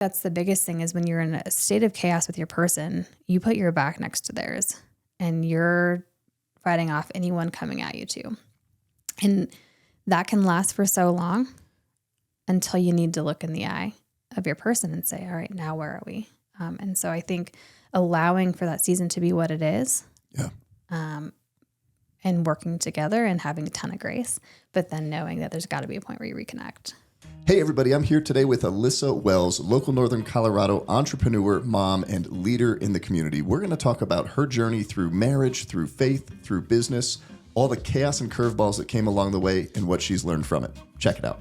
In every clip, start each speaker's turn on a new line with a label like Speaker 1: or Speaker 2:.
Speaker 1: that's the biggest thing is when you're in a state of chaos with your person, you put your back next to theirs and you're fighting off anyone coming at you too. And that can last for so long until you need to look in the eye of your person and say, all right, now where are we? And so I think allowing for that season to be what it is.
Speaker 2: Yeah.
Speaker 1: And working together and having a ton of grace, but then knowing that there's got to be a point where you reconnect.
Speaker 2: Hey, everybody. I'm here today with Alyssa Wells, local Northern Colorado entrepreneur, mom, and leader in the community. We're going to talk about her journey through marriage, through faith, through business, all the chaos and curveballs that came along the way, and what she's learned from it. Check it out.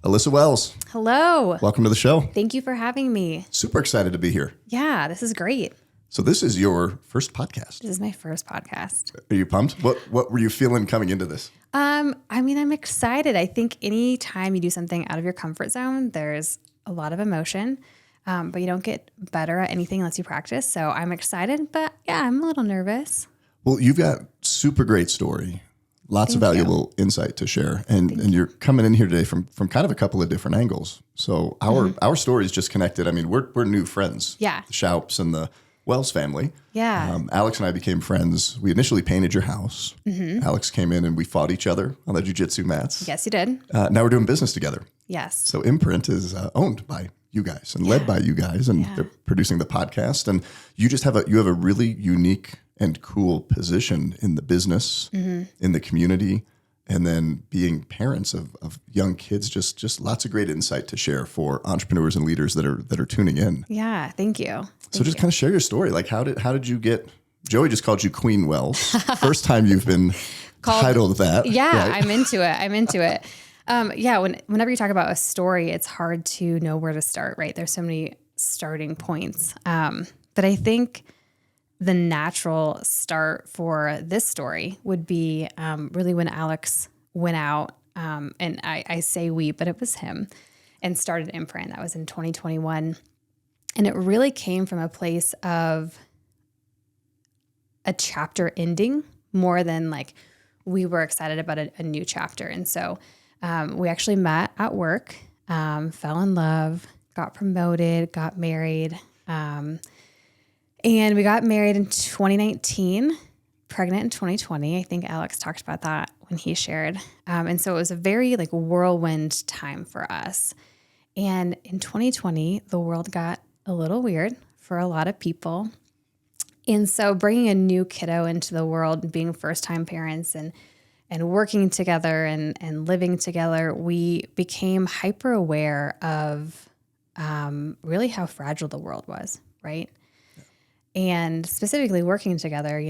Speaker 2: Alyssa Wells.
Speaker 1: Hello.
Speaker 2: Welcome to the show.
Speaker 1: Thank you for having me.
Speaker 2: Super excited to be here.
Speaker 1: Yeah, this is great.
Speaker 2: So this is your first podcast.
Speaker 1: This is my first podcast.
Speaker 2: Are you pumped? What were you feeling coming into this?
Speaker 1: I'm excited. I think any time you do something out of your comfort zone, there's a lot of emotion, but you don't get better at anything unless you practice. So I'm excited, but yeah, I'm a little nervous.
Speaker 2: Well, you've got super great story, lots of valuable insight to share, and you're coming in here today from kind of a couple of different angles. So our stories just connected. I mean, we're new friends.
Speaker 1: Yeah,
Speaker 2: the Shoups and the Wells family.
Speaker 1: Yeah.
Speaker 2: Alex and I became friends. We initially painted your house.
Speaker 1: Mm-hmm.
Speaker 2: Alex came in and we fought each other on the jiu-jitsu mats.
Speaker 1: Yes, you did.
Speaker 2: Now we're doing business together.
Speaker 1: Yes.
Speaker 2: So Imprint is owned by you guys and led by you guys, and they're producing the podcast. And you just have a really unique and cool position in the business, in the community, and then being parents of young kids. Just lots of great insight to share for entrepreneurs and leaders that are tuning in.
Speaker 1: Yeah, thank you.
Speaker 2: So just kind of share your story. Like how did you get? Joey just called you Queen Wells. First time you've been titled that.
Speaker 1: Yeah,
Speaker 2: right?
Speaker 1: I'm into it. Whenever you talk about a story, it's hard to know where to start, right? There's so many starting points. But I think the natural start for this story would be really when Alex went out, and I say we, but it was him, and started Imprint. That was in 2021. And it really came from a place of a chapter ending more than like we were excited about a new chapter. And so we actually met at work, fell in love, got promoted, got married. And we got married in 2019, pregnant in 2020. I think Alex talked about that when he shared. And so it was a very like whirlwind time for us. And in 2020, the world got a little weird for a lot of people. And so bringing a new kiddo into the world, being first-time parents and working together and living together, we became hyper aware of really how fragile the world was, right? And specifically working together,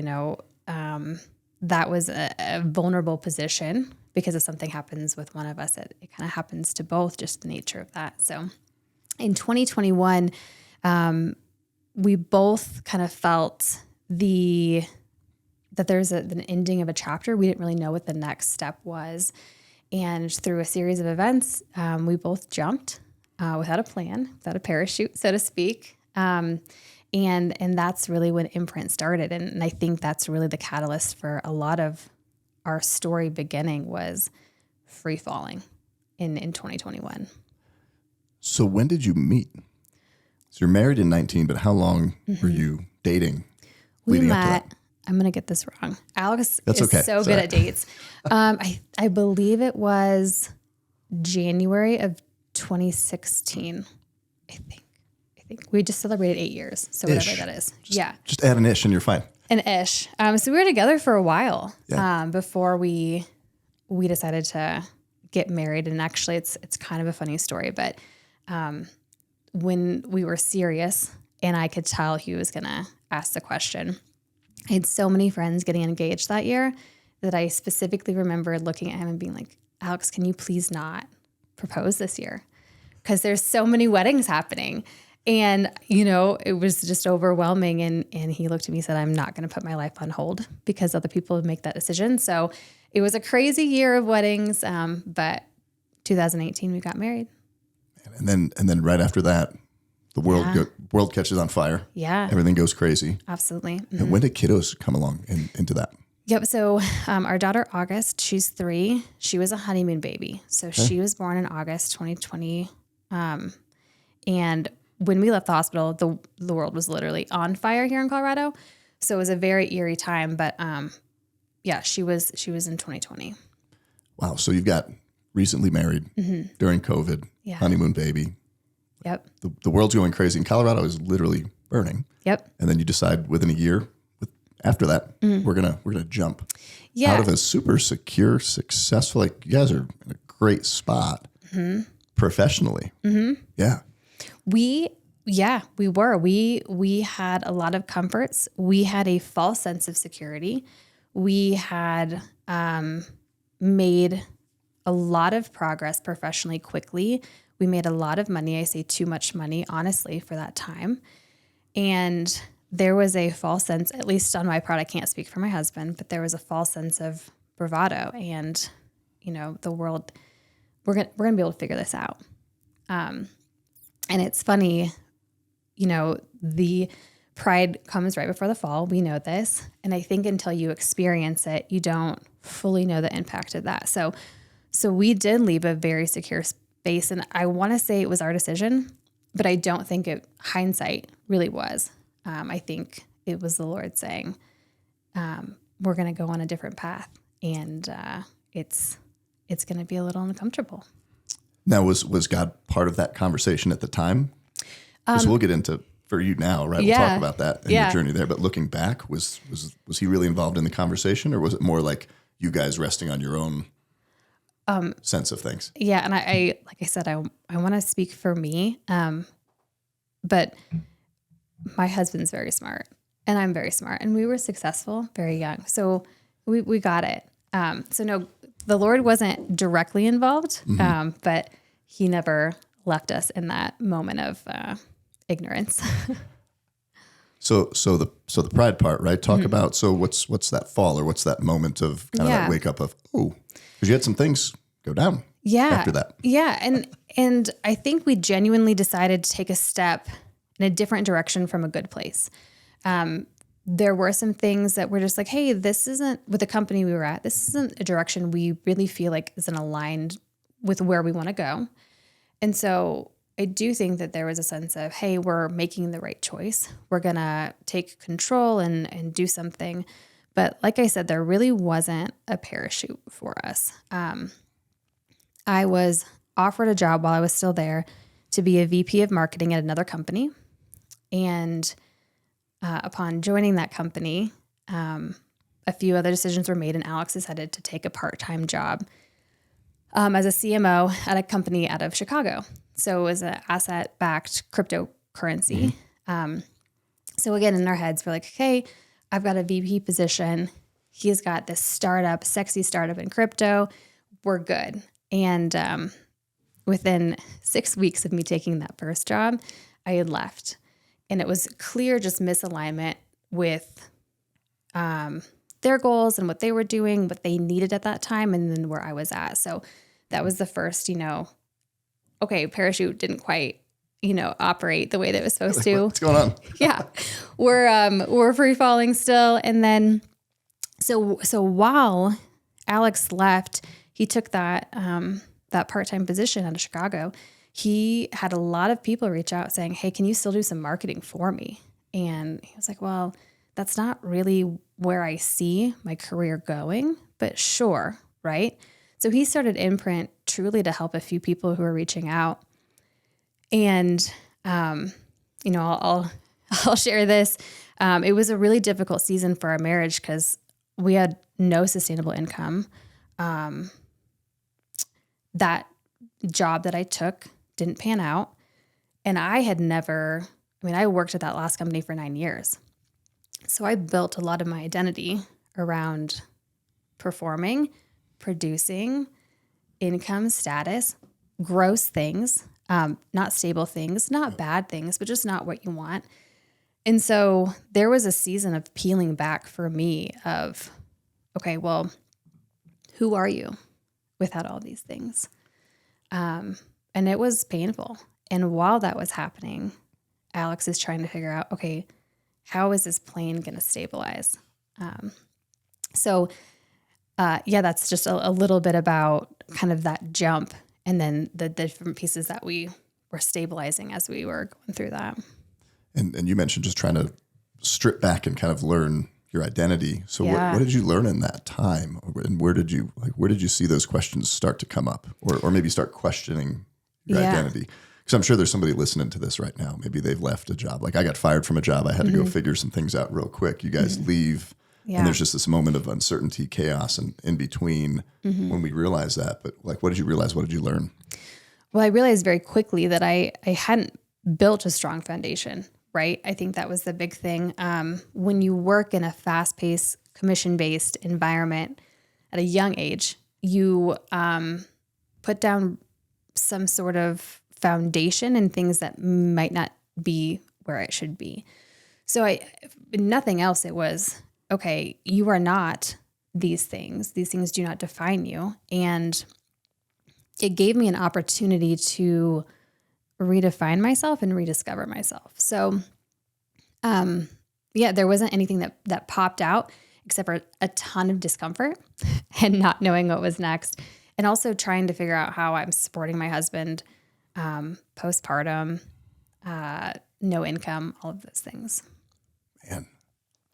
Speaker 1: that was a vulnerable position because if something happens with one of us, it kind of happens to both, just the nature of that. So in 2021, we both kind of felt that there's an ending of a chapter. We didn't really know what the next step was. And through a series of events, we both jumped without a plan, without a parachute, so to speak. And that's really when Imprint started. And I think that's really the catalyst for a lot of our story beginning was free falling in 2021.
Speaker 2: So when did you meet? So you're married in 19, but how long were you dating leading up to that?
Speaker 1: I'm going to get this wrong. Alex
Speaker 2: That's
Speaker 1: is
Speaker 2: okay.
Speaker 1: so good at dates. I believe it was January of 2016, I think. We just celebrated 8 years. So whatever that is.
Speaker 2: Just add an ish and you're fine.
Speaker 1: An ish. So we were together for a while before we decided to get married. And actually it's kind of a funny story, but when we were serious and I could tell he was going to ask the question, I had so many friends getting engaged that year that I specifically remember looking at him and being like, Alex, can you please not propose this year? Because there's so many weddings happening. And, it was just overwhelming. And he looked at me and said, I'm not going to put my life on hold because other people would make that decision. So it was a crazy year of weddings. But 2018, we got married.
Speaker 2: And then right after that, the world catches on fire.
Speaker 1: Yeah.
Speaker 2: Everything goes crazy.
Speaker 1: Absolutely. Mm-hmm.
Speaker 2: And when did kiddos come along into that?
Speaker 1: Yep. So our daughter, August, she's 3. She was a honeymoon baby. So she was born in August 2020. And when we left the hospital, the world was literally on fire here in Colorado. So it was a very eerie time. But yeah, she was in 2020.
Speaker 2: Wow. So you've got recently married during COVID, honeymoon baby.
Speaker 1: Yep.
Speaker 2: The world's going crazy. And Colorado is literally burning.
Speaker 1: Yep.
Speaker 2: And then you decide within a year, after that, we're gonna jump out of a super secure, successful. Like you guys are in a great spot professionally. Yeah.
Speaker 1: We were. We had a lot of comforts. We had a false sense of security. We had made a lot of progress professionally quickly. We made a lot of money. I say too much money, honestly, for that time. And there was a false sense, at least on my part, I can't speak for my husband, but there was a false sense of bravado and, the world, we're going to be able to figure this out. And it's funny, the pride comes right before the fall. We know this. And I think until you experience it, you don't fully know the impact of that. So we did leave a very secure space. And I want to say it was our decision, but I don't think hindsight really was. I think it was the Lord saying, we're going to go on a different path, and it's going to be a little uncomfortable.
Speaker 2: Now, was God part of that conversation at the time? Because we'll get into for you now, right? We'll talk about that in your journey there. But looking back, was he really involved in the conversation, or was it more like you guys resting on your own sense of things?
Speaker 1: Yeah, and I like I said, I want to speak for me, but my husband's very smart and I'm very smart, and we were successful very young. So we got it. So no, the Lord wasn't directly involved, but he never left us in that moment of ignorance.
Speaker 2: So the pride part, right? Talk about, so what's that fall, or what's that moment of kind of that wake up of, because you had some things go down after that.
Speaker 1: Yeah. And I think we genuinely decided to take a step in a different direction from a good place. There were some things that were just like, hey, this isn't, with the company we were at, this isn't a direction we really feel like isn't aligned with where we want to go. And so I do think that there was a sense of, hey, we're making the right choice. We're going to take control and do something. But like I said, there really wasn't a parachute for us. I was offered a job while I was still there to be a VP of marketing at another company. And upon joining that company, a few other decisions were made, and Alex decided to take a part-time job as a CMO at a company out of Chicago. So it was an asset-backed cryptocurrency. So again, in our heads, we're like, okay, I've got a VP position. He's got this sexy startup in crypto. We're good. And within 6 weeks of me taking that first job, I had left. And it was clear just misalignment with their goals and what they were doing, what they needed at that time, and then where I was at. So that was the first, okay, parachute didn't quite, operate the way that it was supposed to.
Speaker 2: What's going on?
Speaker 1: Yeah. We're free falling still. And then, so while Alex left, he took that part-time position out of Chicago. He had a lot of people reach out saying, hey, can you still do some marketing for me? And he was like, well, that's not really where I see my career going, but sure. Right. So he started Imprint truly to help a few people who were reaching out. And, I'll share this. It was a really difficult season for our marriage because we had no sustainable income. That job that I took didn't pan out. And I worked at that last company for 9 years. So I built a lot of my identity around performing, producing, income, status, gross things, not stable things, not bad things, but just not what you want. And so there was a season of peeling back for me of, okay, well, who are you without all these things? And it was painful. And while that was happening, Alex is trying to figure out, okay, how is this plane going to stabilize? That's just a little bit about kind of that jump, and then the different pieces that we were stabilizing as we were going through that.
Speaker 2: And you mentioned just trying to strip back and kind of learn your identity. So what did you learn in that time? And where did you see those questions start to come up, or maybe start questioning your identity? Because I'm sure there's somebody listening to this right now. Maybe they've left a job. Like I got fired from a job. I had to go figure some things out real quick. You guys leave and there's just this moment of uncertainty, chaos, and in between when we realize that. But like, what did you realize? What did you learn?
Speaker 1: Well, I realized very quickly that I hadn't built a strong foundation, right? I think that was the big thing. When you work in a fast-paced, commission-based environment at a young age, you put down some sort of foundation and things that might not be where it should be. So if nothing else, it was, okay, you are not these things. These things do not define you. And it gave me an opportunity to redefine myself and rediscover myself. So, there wasn't anything that popped out except for a ton of discomfort and not knowing what was next. And also trying to figure out how I'm supporting my husband, postpartum, no income, all of those things.
Speaker 2: Man.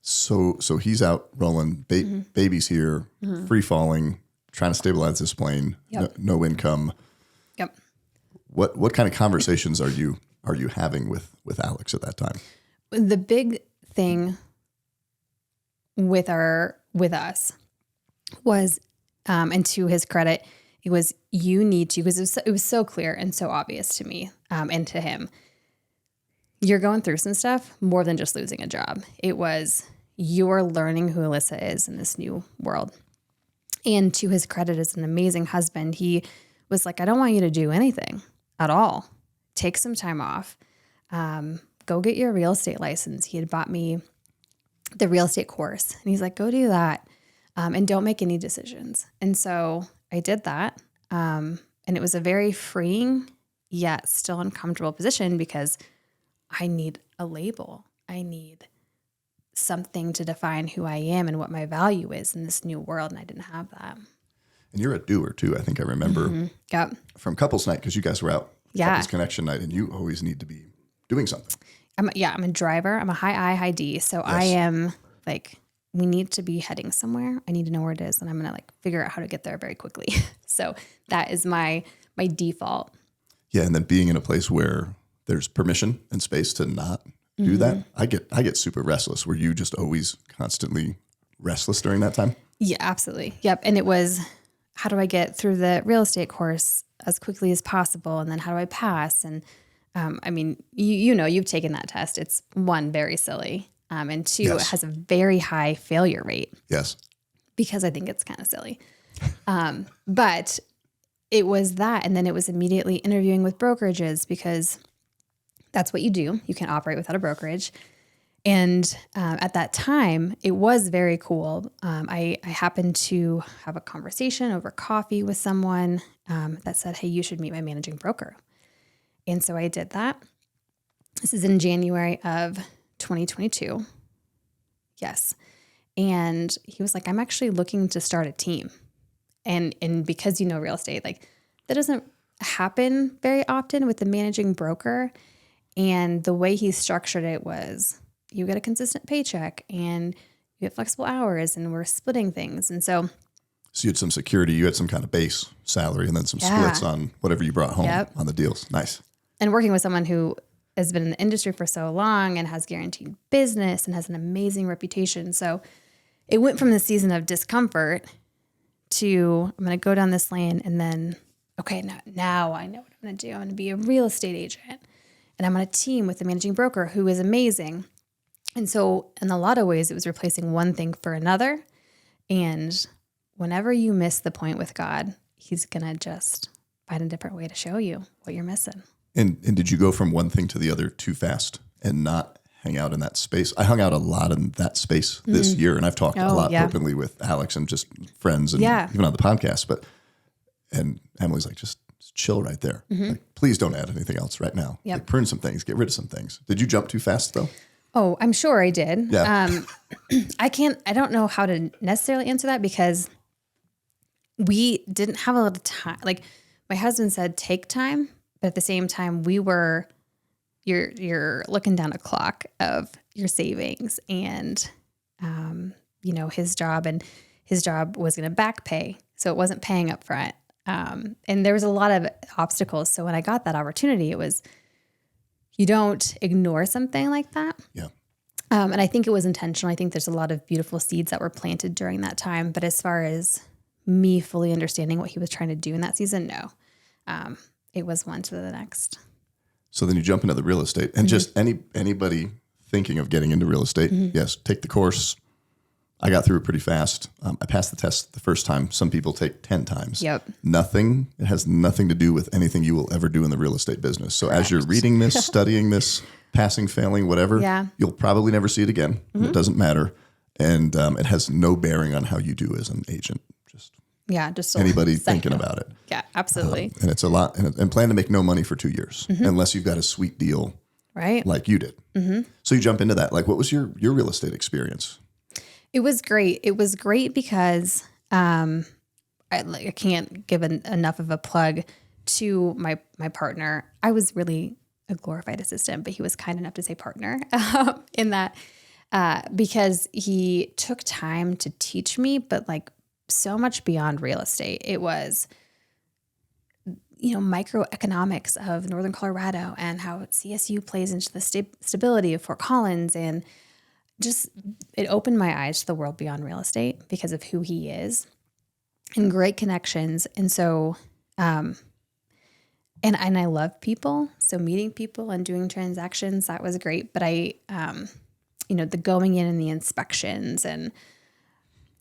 Speaker 2: So he's out rolling, baby's here, free falling, trying to stabilize this plane, no income.
Speaker 1: Yep.
Speaker 2: What kind of conversations are you having with Alex at that time?
Speaker 1: The big thing with us was, and to his credit, it was, you need to, because it was so clear and so obvious to me, and to him, you're going through some stuff more than just losing a job. It was, you're learning who Alyssa is in this new world. And to his credit, as an amazing husband, he was like, I don't want you to do anything at all. Take some time off. Go get your real estate license. He had bought me the real estate course. And he's like, go do that. And don't make any decisions. And so I did that. And it was a very freeing, yet still uncomfortable position, because I need a label. I need something to define who I am and what my value is in this new world. And I didn't have that.
Speaker 2: And you're a doer too. I think I remember from couples night, because you guys were out couples connection night, and you always need to be doing something.
Speaker 1: I'm a driver. I'm a high I, high D. So I am like, we need to be heading somewhere. I need to know where it is. And I'm going to figure out how to get there very quickly. So that is my default. Yeah.
Speaker 2: And then being in a place where there's permission and space to not do that. I get super restless. Were you just always constantly restless during that time?
Speaker 1: Yeah, absolutely. Yep. And it was, how do I get through the real estate course as quickly as possible? And then how do I pass? And you've taken that test. It's one, very silly. And two, it has a very high failure rate.
Speaker 2: Yes.
Speaker 1: Because I think it's kind of silly. But it was that. And then it was immediately interviewing with brokerages, because that's what you do. You can't operate without a brokerage. And at that time, it was very cool. I happened to have a conversation over coffee with someone that said, hey, you should meet my managing broker. And so I did that. This is in January of 2022. Yes. And he was like, I'm actually looking to start a team. And because real estate, that doesn't happen very often with the managing broker. And the way he structured it was, you get a consistent paycheck and you get flexible hours, and we're splitting things. And so
Speaker 2: you had some security, you had some kind of base salary, and then some splits on whatever you brought home on the deals. Nice.
Speaker 1: And working with someone who has been in the industry for so long and has guaranteed business and has an amazing reputation. So it went from the season of discomfort to, I'm going to go down this lane, and then, okay, now I know what I'm going to do. I'm going to be a real estate agent, and I'm on a team with the managing broker who is amazing. And so in a lot of ways, it was replacing one thing for another. And whenever you miss the point with God, he's going to just find a different way to show you what you're missing.
Speaker 2: And did you go from one thing to the other too fast and not hang out in that space? I hung out a lot in that space this year, and I've talked a lot openly with Alex and just friends and even on the podcast. And Emily's like, just chill right there. Please don't add anything else right now. Prune some things, get rid of some things. Did you jump too fast though?
Speaker 1: Oh, I'm sure I did.
Speaker 2: Yeah.
Speaker 1: I don't know how to necessarily answer that, because we didn't have a lot of time. My husband said, take time, But at the same time, you're looking down a clock of your savings and, his job was going to back pay. So it wasn't paying up front. And there was a lot of obstacles. So when I got that opportunity, it was, you don't ignore something like that.
Speaker 2: Yeah.
Speaker 1: And I think it was intentional. I think there's a lot of beautiful seeds that were planted during that time. But as far as me fully understanding what he was trying to do in that season, no. It was one to the next.
Speaker 2: So then you jump into the real estate, and just anybody thinking of getting into real estate, yes, take the course. I got through it pretty fast. I passed the test the first time. Some people take 10 times.
Speaker 1: Yep.
Speaker 2: It has nothing to do with anything you will ever do in the real estate business. So as you're reading this, studying this, passing, failing, whatever, you'll probably never see it again. It doesn't matter. And it has no bearing on how you do as an agent. Just anybody thinking about it.
Speaker 1: Yeah, absolutely.
Speaker 2: And it's a lot. And plan to make no money for 2 years unless you've got a sweet deal,
Speaker 1: right?
Speaker 2: Like you did. So you jump into that. Like, what was your real estate experience?
Speaker 1: It was great. It was great because I can't give enough of a plug to my partner. I was really a glorified assistant, but he was kind enough to say partner in that because he took time to teach me, but like so much beyond real estate. It was, microeconomics of Northern Colorado and how CSU plays into the stability of Fort Collins, and just it opened my eyes to the world beyond real estate because of who he is and great connections. And so, and I love people. So meeting people and doing transactions, that was great. But the going in and the inspections and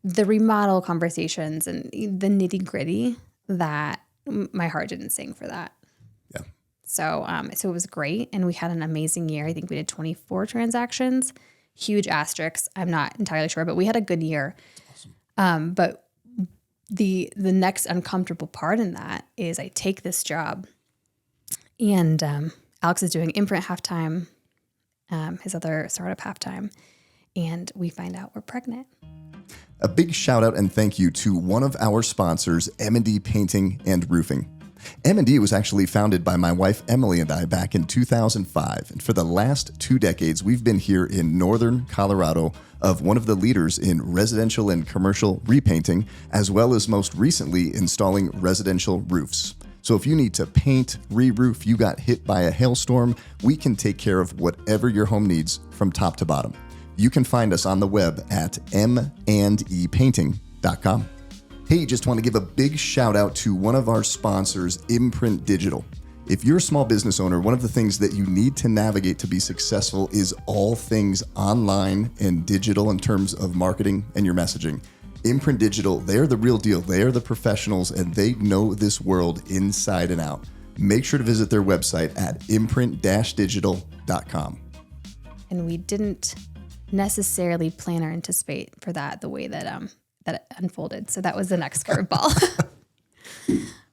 Speaker 1: the remodel conversations and the nitty gritty, that my heart didn't sing for that.
Speaker 2: Yeah.
Speaker 1: So it was great. And we had an amazing year. I think we did 24 transactions, huge asterisks. I'm not entirely sure, but we had a good year. Awesome. But the next uncomfortable part in that is I take this job and Alex is doing Imprint halftime, his other startup halftime, and we find out we're pregnant.
Speaker 2: A big shout out and thank you to one of our sponsors, M&D Painting and Roofing. M&D was actually founded by my wife, Emily, and I back in 2005. And for the last 2 decades, we've been here in Northern Colorado of one of the leaders in residential and commercial repainting, as well as most recently installing residential roofs. So if you need to paint, re-roof, you got hit by a hailstorm, we can take care of whatever your home needs from top to bottom. You can find us on the web at mandepainting.com. Hey, just want to give a big shout out to one of our sponsors, Imprint Digital. If you're a small business owner, one of the things that you need to navigate to be successful is all things online and digital in terms of marketing and your messaging. Imprint Digital, they're the real deal. They are the professionals and they know this world inside and out. Make sure to visit their website at imprint-digital.com.
Speaker 1: And we didn't necessarily plan or anticipate for that the way that that it unfolded. So that was the next curveball.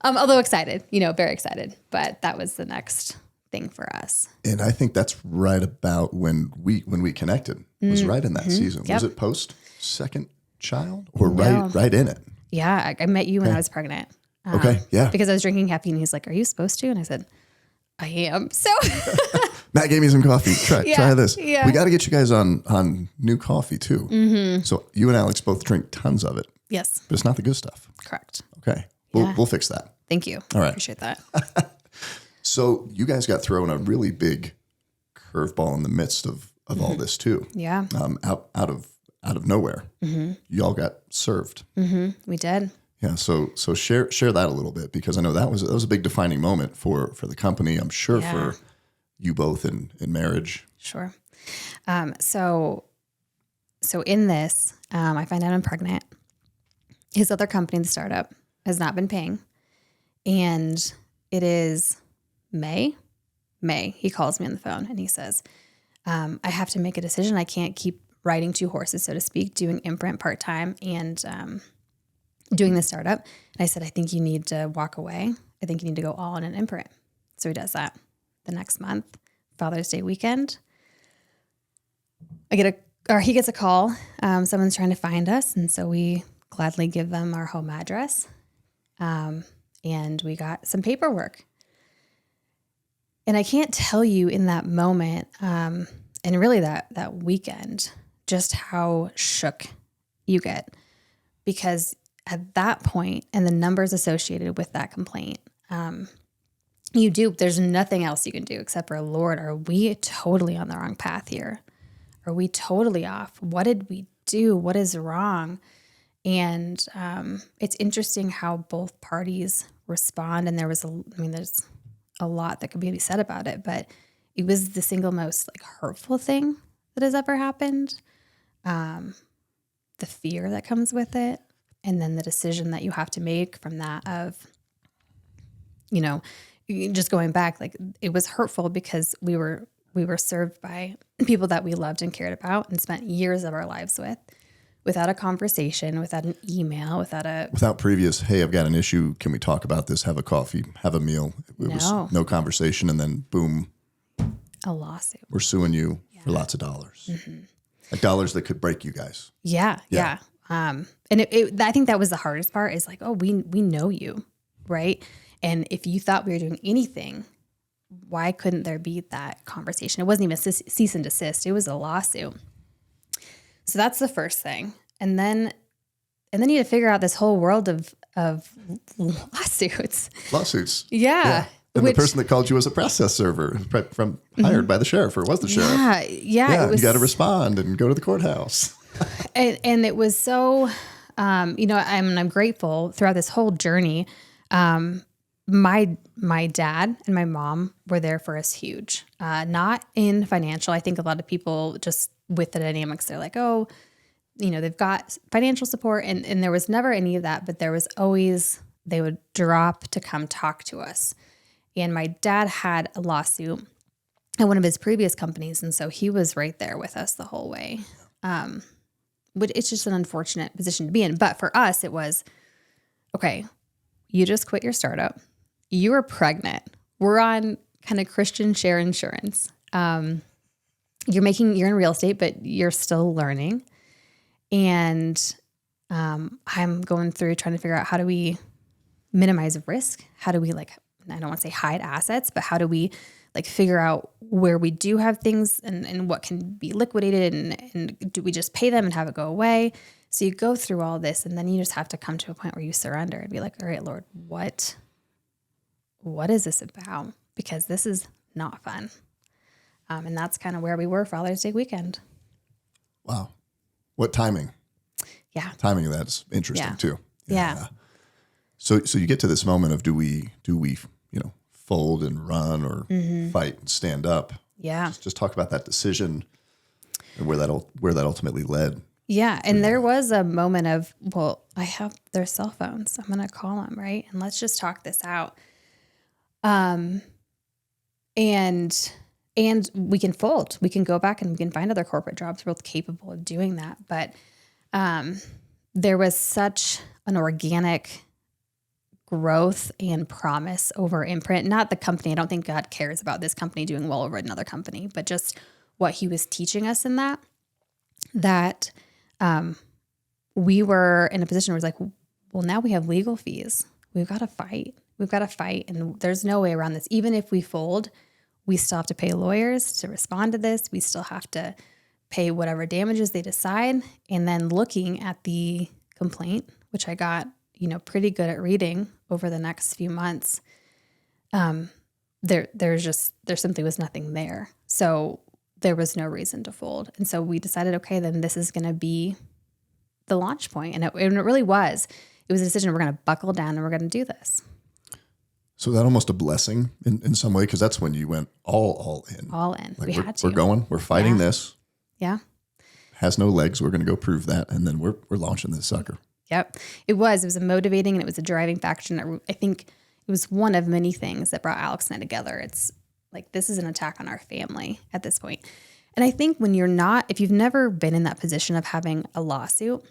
Speaker 1: Although excited, very excited, but that was the next thing for us.
Speaker 2: And I think that's right about when we connected. It was right in that season. Yep. Was it post second child or right in it?
Speaker 1: Yeah, I met you when I was pregnant.
Speaker 2: Okay, yeah.
Speaker 1: Because I was drinking caffeine. He's like, "Are you supposed to?" And I said, "I am." So
Speaker 2: Matt gave me some coffee. Try this.
Speaker 1: Yeah.
Speaker 2: We got to get you guys on new coffee too. Mm-hmm. So you and Alex both drink tons of it.
Speaker 1: Yes.
Speaker 2: But it's not the good stuff.
Speaker 1: Correct.
Speaker 2: Okay. We'll fix that.
Speaker 1: Thank you.
Speaker 2: All right.
Speaker 1: Appreciate that.
Speaker 2: So you guys got thrown a really big curveball in the midst of all this too.
Speaker 1: Yeah.
Speaker 2: Out of nowhere. Mm-hmm. Y'all got served.
Speaker 1: Mm-hmm. We did.
Speaker 2: Yeah. So share that a little bit, because I know that was a big defining moment for the company. I'm sure for you both in marriage.
Speaker 1: Sure. So in this, I find out I'm pregnant. His other company, the startup, has not been paying. And it is May. He calls me on the phone and he says, I have to make a decision. I can't keep riding 2 horses, so to speak, doing Imprint part-time and doing the startup. And I said, I think you need to walk away. I think you need to go all in an Imprint. So he does that. The next month, Father's Day weekend, he gets a call. Someone's trying to find us. And so we gladly give them our home address. And we got some paperwork. And I can't tell you in that moment, and really that weekend, just how shook you get, because at that point and the numbers associated with that complaint, there's nothing else you can do except for, Lord, are we totally on the wrong path here? Are we totally off? What did we do? What is wrong? And it's interesting how both parties respond. And there's a lot that could be said about it, but it was the single most like hurtful thing that has ever happened. The fear that comes with it. And then the decision that you have to make from that of, just going back, like it was hurtful because we were served by people that we loved and cared about and spent years of our lives with, without a conversation, without an email, without previous,
Speaker 2: hey, I've got an issue. Can we talk about this? Have a coffee, have a meal. It was no conversation. And then boom,
Speaker 1: a lawsuit.
Speaker 2: We're suing you for lots of dollars, like dollars that could break you guys.
Speaker 1: Yeah. And I think that was the hardest part, is like, oh, we know you, right? And if you thought we were doing anything, why couldn't there be that conversation? It wasn't even a cease and desist. It was a lawsuit. So that's the first thing. And then you had to figure out this whole world of lawsuits. Yeah.
Speaker 2: And the person that called you was a process server hired by the sheriff, or was the sheriff.
Speaker 1: Yeah.
Speaker 2: You got to respond and go to the courthouse.
Speaker 1: and it was so, I'm grateful throughout this whole journey. My dad and my mom were there for us huge, not in financial. I think a lot of people just with the dynamics, they're like, oh, they've got financial support, and there was never any of that, but there was always, they would drop to come talk to us. And my dad had a lawsuit at one of his previous companies. And so he was right there with us the whole way. But it's just an unfortunate position to be in. But for us, it was, okay, you just quit your startup. You were pregnant. We're on kind of Christian share insurance. You're in real estate, but you're still learning. And I'm going through trying to figure out, how do we minimize risk? How do we I don't want to say hide assets, but how do we figure out where we do have things and what can be liquidated, and do we just pay them and have it go away? So you go through all this, and then you just have to come to a point where you surrender and be like, all right, Lord, what is this about? Because this is not fun. And that's kind of where we were Father's Day weekend.
Speaker 2: Wow. What timing?
Speaker 1: Yeah.
Speaker 2: Timing of that's interesting too.
Speaker 1: Yeah.
Speaker 2: So you get to this moment of, do we fold and run, or fight and stand up?
Speaker 1: Yeah.
Speaker 2: Just talk about that decision and where that ultimately led.
Speaker 1: Yeah. And there was a moment of, well, I have their cell phones. I'm going to call them, right? And let's just talk this out. And we can fold. We can go back and we can find other corporate jobs. We're both capable of doing that. But there was such an organic growth and promise over Imprint. Not the company. I don't think God cares about this company doing well over another company, but just what he was teaching us in that we were in a position where it's like, well, now we have legal fees. We've got to fight. And there's no way around this. Even if we fold, we still have to pay lawyers to respond to this. We still have to pay whatever damages they decide. And then looking at the complaint, which I got, pretty good at reading over the next few months, there simply was nothing there. So there was no reason to fold. And so we decided, okay, then this is going to be the launch point. And it really was. It was a decision. We're going to buckle down and we're going to do this.
Speaker 2: So that almost a blessing in some way, because that's when you went all in.
Speaker 1: All in.
Speaker 2: Like
Speaker 1: we had to.
Speaker 2: We're going. We're fighting this.
Speaker 1: Yeah.
Speaker 2: Has no legs. We're going to go prove that, and then we're launching this sucker.
Speaker 1: Yep. It was a motivating, and it was a driving factor. And I think it was one of many things that brought Alex and I together. It's like, this is an attack on our family at this point. And I think if you've never been in that position of having a lawsuit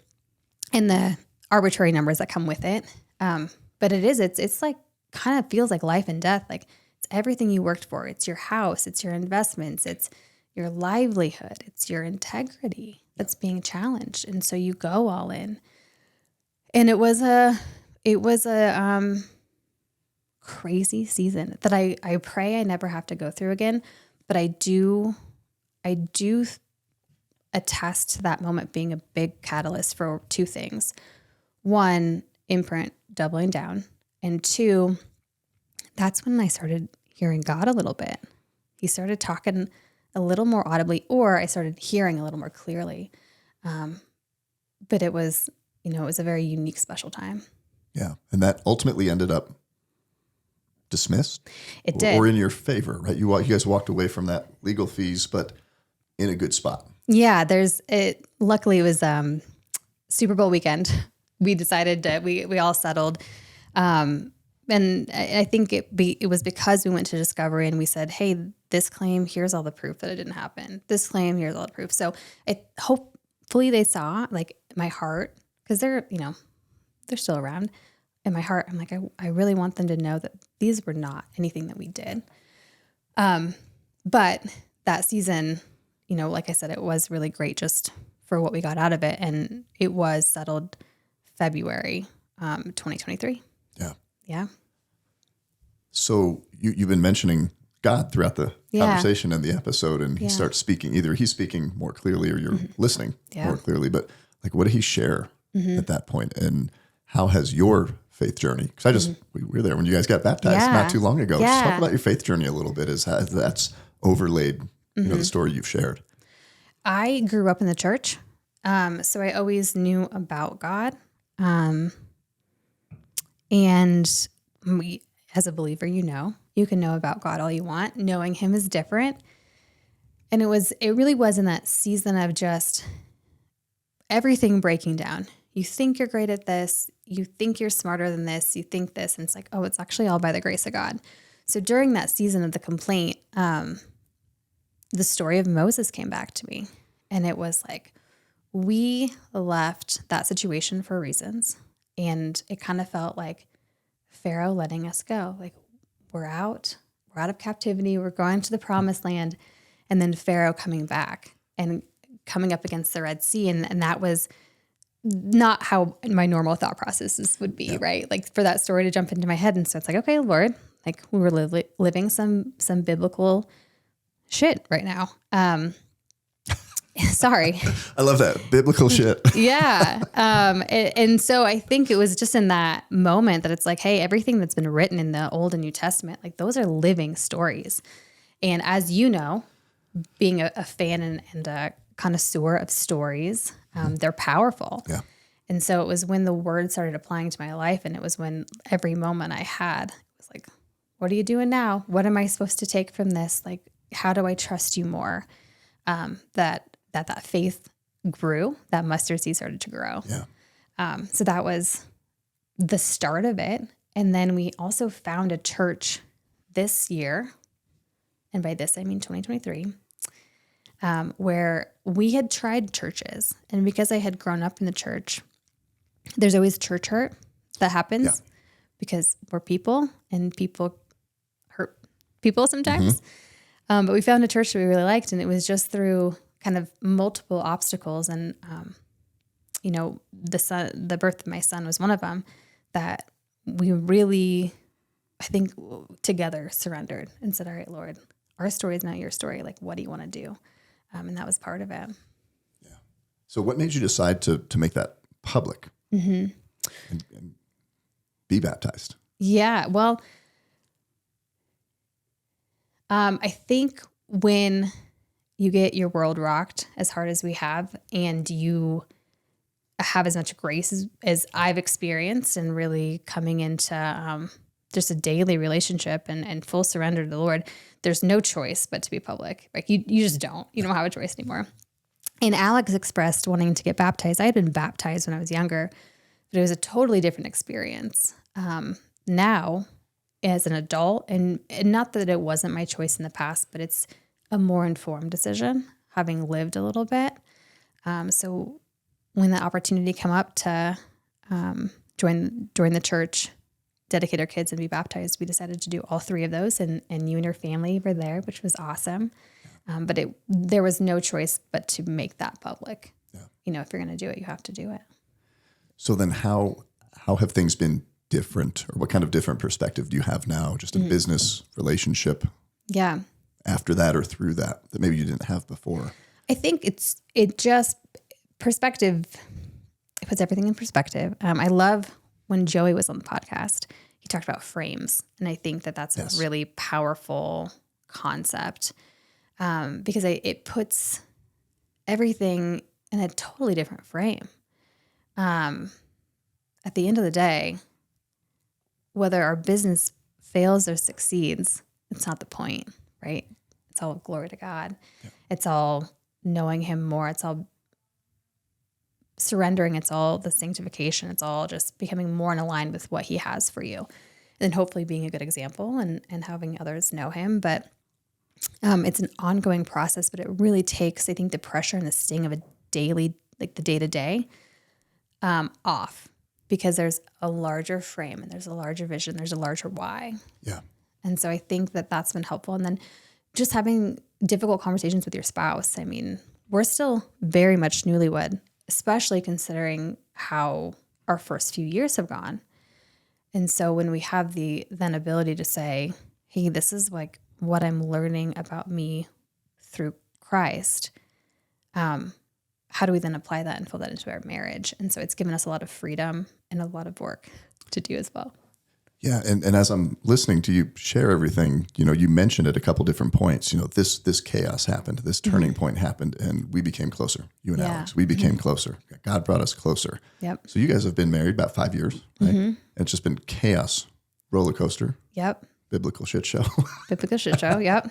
Speaker 1: and the arbitrary numbers that come with it, but it's like, kind of feels like life and death. Like, it's everything you worked for. It's your house. It's your investments. It's your livelihood. It's your integrity that's being challenged. And so you go all in. And it was a crazy season that I pray I never have to go through again. But I do attest to that moment being a big catalyst for two things. One, Imprint doubling down. And two, that's when I started hearing God a little bit. He started talking a little more audibly, or I started hearing a little more clearly. But it was, it was a very unique, special time.
Speaker 2: Yeah. And that ultimately ended up dismissed?
Speaker 1: It did.
Speaker 2: Or in your favor, right? You guys walked away from that legal fees, but in a good spot.
Speaker 1: Yeah, luckily it was Super Bowl weekend. We decided we all settled. And I think it was because we went to Discovery and we said, hey, this claim, here's all the proof that it didn't happen. This claim, here's all the proof. So hopefully they saw like my heart, because they're still around. In my heart, I'm like, I really want them to know that these were not anything that we did. But that season, like I said, it was really great just for what we got out of it. And it was settled February 2023.
Speaker 2: Yeah.
Speaker 1: Yeah.
Speaker 2: So you've been mentioning God throughout the conversation and the episode, and he starts speaking. Either he's speaking more clearly or you're listening more clearly. But like, what did he share at that point? And how has your faith journey? Because we were there when you guys got baptized not too long ago. Just talk about your faith journey a little bit as that's overlaid, the story you've shared.
Speaker 1: I grew up in the church. So I always knew about God. And as a believer, you can know about God all you want. Knowing him is different. And it really was in that season of just everything breaking down. You think you're great at this. You think you're smarter than this. You think this. And it's like, oh, it's actually all by the grace of God. So during that season of the complaint, the story of Moses came back to me. And it was like, we left that situation for reasons. And it kind of felt like Pharaoh letting us go. Like, we're out of captivity. We're going to the promised land. And then Pharaoh coming back and coming up against the Red Sea. And that was not how my normal thought processes would be, right? Like for that story to jump into my head. And so it's like, okay, Lord, like we were living some biblical shit right now. Sorry.
Speaker 2: I love that. Biblical shit.
Speaker 1: Yeah. And so I think it was just in that moment that it's like, hey, everything that's been written in the Old and New Testament, like those are living stories. And as you know, being a fan and a connoisseur of stories, they're powerful.
Speaker 2: Yeah.
Speaker 1: And so it was when the word started applying to my life, and it was when every moment I had, it was like, what are you doing now? What am I supposed to take from this? Like, how do I trust you more? That faith grew, that mustard seed started to grow.
Speaker 2: Yeah.
Speaker 1: So that was the start of it. And then we also found a church this year, and by this I mean 2023, where we had tried churches. And because I had grown up in the church, there's always church hurt that happens because we're people and people hurt people sometimes. But we found a church that we really liked, and it was just through kind of multiple obstacles. And, the birth of my son was one of them that we really, I think, together surrendered and said, all right, Lord, our story is not your story. Like, what do you want to do? And that was part of it.
Speaker 2: Yeah. So what made you decide to make that public and be baptized?
Speaker 1: Yeah. Well, I think when you get your world rocked as hard as we have, and you have as much grace as I've experienced, and really coming into just a daily relationship and full surrender to the Lord, there's no choice but to be public. Like you just don't. You don't have a choice anymore. And Alex expressed wanting to get baptized. I had been baptized when I was younger, but it was a totally different experience. Now, as an adult, and not that it wasn't my choice in the past, but it's a more informed decision, having lived a little bit. So when the opportunity came up to join the church, dedicate our kids and be baptized, we decided to do all three of those, and you and your family were there, which was awesome. But there was no choice but to make that public. Yeah. If you're going to do it, you have to do it.
Speaker 2: So then how have things been different, or what kind of different perspective do you have now, just a business relationship?
Speaker 1: Yeah.
Speaker 2: After that or through that maybe you didn't have before?
Speaker 1: I think it just perspective. It puts everything in perspective. I love when Joey was on the podcast, he talked about frames. And I think that that's a really powerful concept because it puts everything in a totally different frame. At the end of the day, whether our business fails or succeeds, it's not the point, right? It's all glory to God. Yeah. It's all knowing him more. It's all surrendering. It's all the sanctification. It's all just becoming more in line with what he has for you. And then hopefully being a good example and having others know him. But it's an ongoing process, but it really takes, I think, the pressure and the sting of a daily, like the day-to-day off, because there's a larger frame and there's a larger vision. There's a larger why. Yeah. And so I think that that's been helpful. And then just having difficult conversations with your spouse. I mean, we're still very much newlywed, especially considering how our first few years have gone. And so when we have the then ability to say, hey, this is like what I'm learning about me through Christ, how do we then apply that and fill that into our marriage? And so it's given us a lot of freedom and a lot of work to do as well.
Speaker 2: Yeah. And as I'm listening to you share everything, you mentioned at a couple different points, this chaos happened, this turning point happened, and we became closer. You and Alex, we became closer. God brought us closer. Yep. So you guys have been married about 5 years, right? And it's just been chaos, roller coaster. Yep. Biblical shit show.
Speaker 1: Biblical shit show. Yep.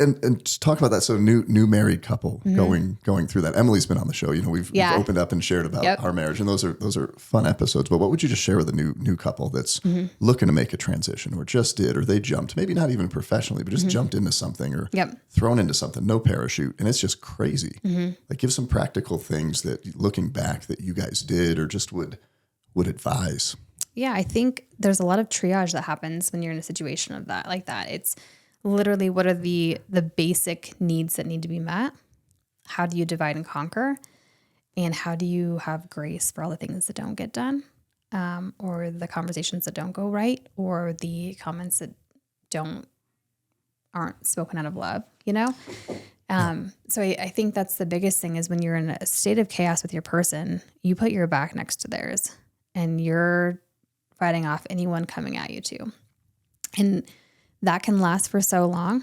Speaker 2: And just talk about that. So new married couple going through that. Emily's been on the show. We've opened up and shared about our marriage, and those are fun episodes. But what would you just share with a new couple that's looking to make a transition, or just did, or they jumped, maybe not even professionally, but just jumped into something or thrown into something, no parachute, and it's just crazy. Like, give some practical things that, looking back, that you guys did or just would advise.
Speaker 1: Yeah, I think there's a lot of triage that happens when you're in a situation of that, like that. It's literally, what are the basic needs that need to be met? How do you divide and conquer? And how do you have grace for all the things that don't get done, or the conversations that don't go right, or the comments that aren't spoken out of love, So I think that's the biggest thing, is when you're in a state of chaos with your person, you put your back next to theirs and you're fighting off anyone coming at you too. And that can last for so long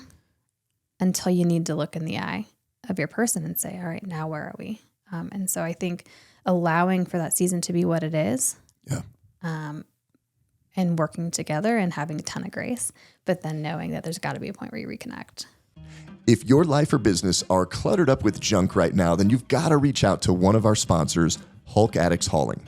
Speaker 1: until you need to look in the eye of your person and say, all right, now where are we? And so I think allowing for that season to be what it is, and working together and having a ton of grace, but then knowing that there's got to be a point where you reconnect.
Speaker 2: If your life or business are cluttered up with junk right now, then you've got to reach out to one of our sponsors, Hulk Addicts Hauling.